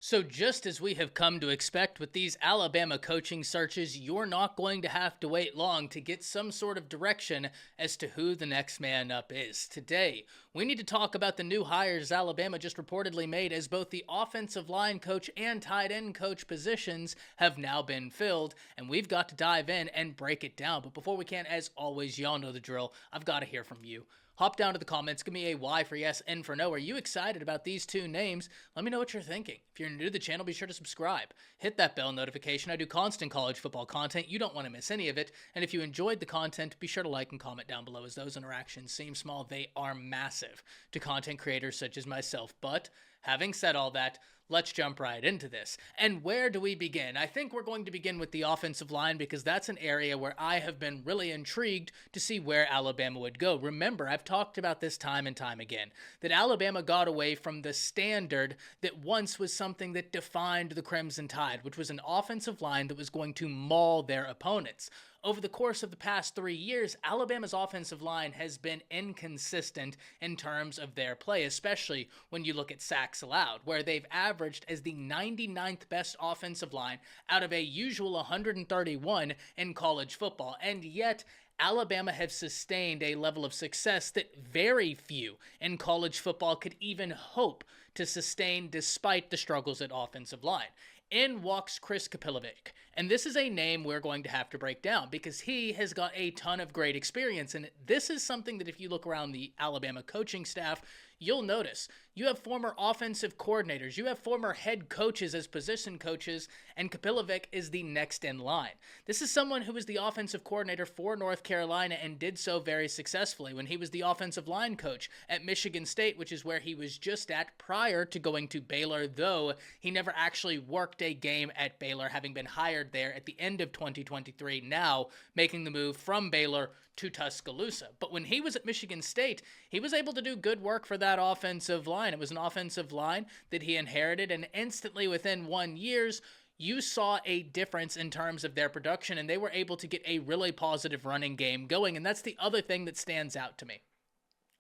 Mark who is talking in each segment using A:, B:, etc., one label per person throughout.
A: So, just as we have come to expect with these Alabama coaching searches, you're not going to have to wait long to get some sort of direction as to who the next man up is. Today, we need to talk about the new hires Alabama just reportedly made, as both the offensive line coach and tight end coach positions have now been filled, and we've got to dive in and break it down. But before we can, as always, y'all know the drill. I've got to hear from you. Hop down to the comments, give me a Y for yes, N for no. Are you excited about these two names? Let me know what you're thinking. If you're new to the channel, be sure to subscribe. Hit that bell notification. I do constant college football content. You don't want to miss any of it. And if you enjoyed the content, be sure to like and comment down below, as those interactions seem small. They are massive to content creators such as myself. But having said all that, let's jump right into this. And where do we begin? I think we're going to begin with the offensive line, because that's an area where I have been really intrigued to see where Alabama would go. Remember, I've talked about this time and time again, that Alabama got away from the standard that once was something that defined the Crimson Tide, which was an offensive line that was going to maul their opponents. Over the course of the past 3 years, Alabama's offensive line has been inconsistent in terms of their play, especially when you look at sacks allowed, where they've averaged as the 99th best offensive line out of a usual 131 in college football. And yet, Alabama have sustained a level of success that very few in college football could even hope to sustain despite the struggles at offensive line. In walks Chris Kapilovic, and this is a name we're going to have to break down because he has got a ton of great experience, and this is something that if you look around the Alabama coaching staff, you'll notice. You have former offensive coordinators, you have former head coaches as position coaches, and Kapilovic is the next in line. This is someone who was the offensive coordinator for North Carolina and did so very successfully when he was the offensive line coach at Michigan State, which is where he was just at prior to going to Baylor, though he never actually worked a game at Baylor, having been hired there at the end of 2023, now making the move from Baylor to Tuscaloosa. But when he was at Michigan State, he was able to do good work for that offensive line. It was an offensive line that he inherited, and instantly within 1 year, you saw a difference in terms of their production, and they were able to get a really positive running game going, and that's the other thing that stands out to me.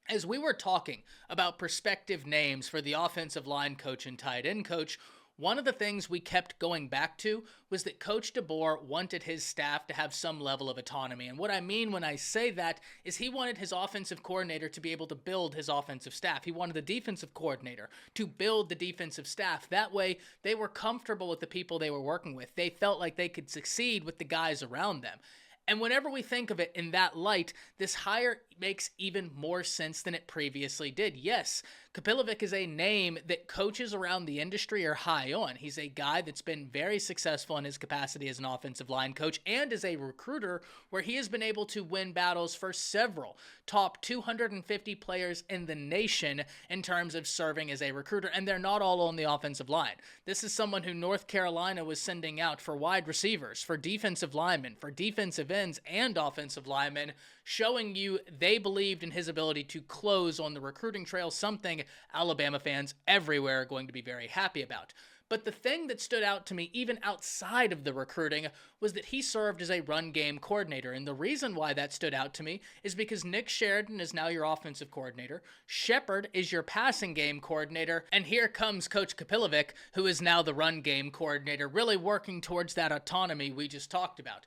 A: As we were talking about prospective names for the offensive line coach and tight end coach, one of the things we kept going back to was that Coach DeBoer wanted his staff to have some level of autonomy. And what I mean when I say that is he wanted his offensive coordinator to be able to build his offensive staff. He wanted the defensive coordinator to build the defensive staff. That way, they were comfortable with the people they were working with. They felt like they could succeed with the guys around them. And whenever we think of it in that light, this hire makes even more sense than it previously did. Yes, Kapilovic is a name that coaches around the industry are high on. He's a guy that's been very successful in his capacity as an offensive line coach and as a recruiter, where he has been able to win battles for several top 250 players in the nation in terms of serving as a recruiter, and they're not all on the offensive line. This is someone who North Carolina was sending out for wide receivers, for defensive linemen, for defensive ends, and offensive linemen, showing you they believed in his ability to close on the recruiting trail, something Alabama fans everywhere are going to be very happy about. But the thing that stood out to me, even outside of the recruiting, was that he served as a run game coordinator. And the reason why that stood out to me is because Nick Sheridan is now your offensive coordinator, Shepard is your passing game coordinator, and here comes Coach Kapilovic, who is now the run game coordinator, really working towards that autonomy we just talked about.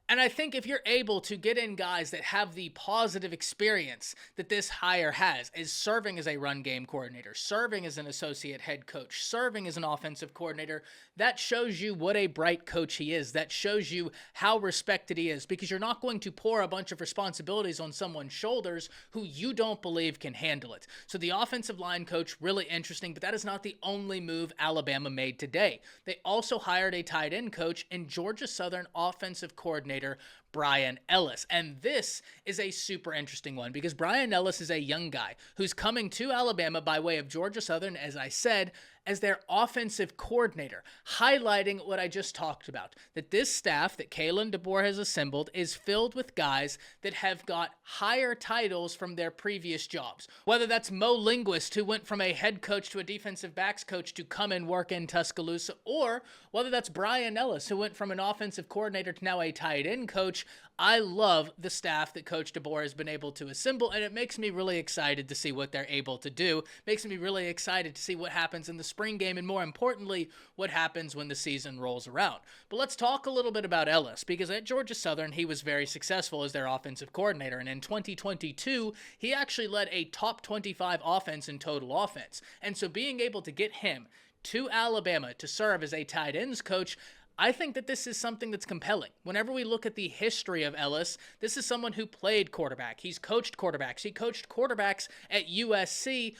A: And I think if you're able to get in guys that have the positive experience that this hire has, is serving as a run game coordinator, serving as an associate head coach, serving as an offensive coordinator, that shows you what a bright coach he is. That shows you how respected he is, because you're not going to pour a bunch of responsibilities on someone's shoulders who you don't believe can handle it. So the offensive line coach, really interesting, but that is not the only move Alabama made today. They also hired a tight end coach and Georgia Southern offensive coordinator, Bryan Ellis. And this is a super interesting one because Bryan Ellis is a young guy who's coming to Alabama by way of Georgia Southern, as I said, as their offensive coordinator, highlighting what I just talked about, that this staff that Kalen DeBoer has assembled is filled with guys that have got higher titles from their previous jobs. Whether that's Mo Linguist, who went from a head coach to a defensive backs coach to come and work in Tuscaloosa, or whether that's Bryan Ellis, who went from an offensive coordinator to now a tight end coach. I love the staff that Coach DeBoer has been able to assemble, and it makes me really excited to see what they're able to do. Makes me really excited to see what happens in the spring game, and more importantly, what happens when the season rolls around. But let's talk a little bit about Ellis, because at Georgia Southern, he was very successful as their offensive coordinator, and in 2022, he actually led a top 25 offense in total offense. And so being able to get him to Alabama to serve as a tight ends coach, I think that this is something that's compelling. Whenever we look at the history of Ellis, this is someone who played quarterback. He's coached quarterbacks. He coached quarterbacks at USC.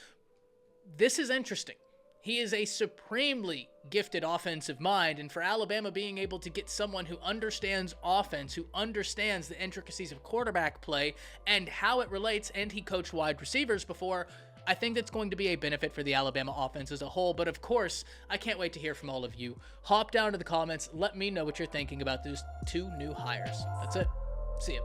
A: This is interesting. He is a supremely gifted offensive mind, and for Alabama being able to get someone who understands offense, who understands the intricacies of quarterback play and how it relates, and he coached wide receivers before, I think that's going to be a benefit for the Alabama offense as a whole. But of course, I can't wait to hear from all of you. Hop down to the comments. Let me know what you're thinking about those two new hires. That's it. See ya.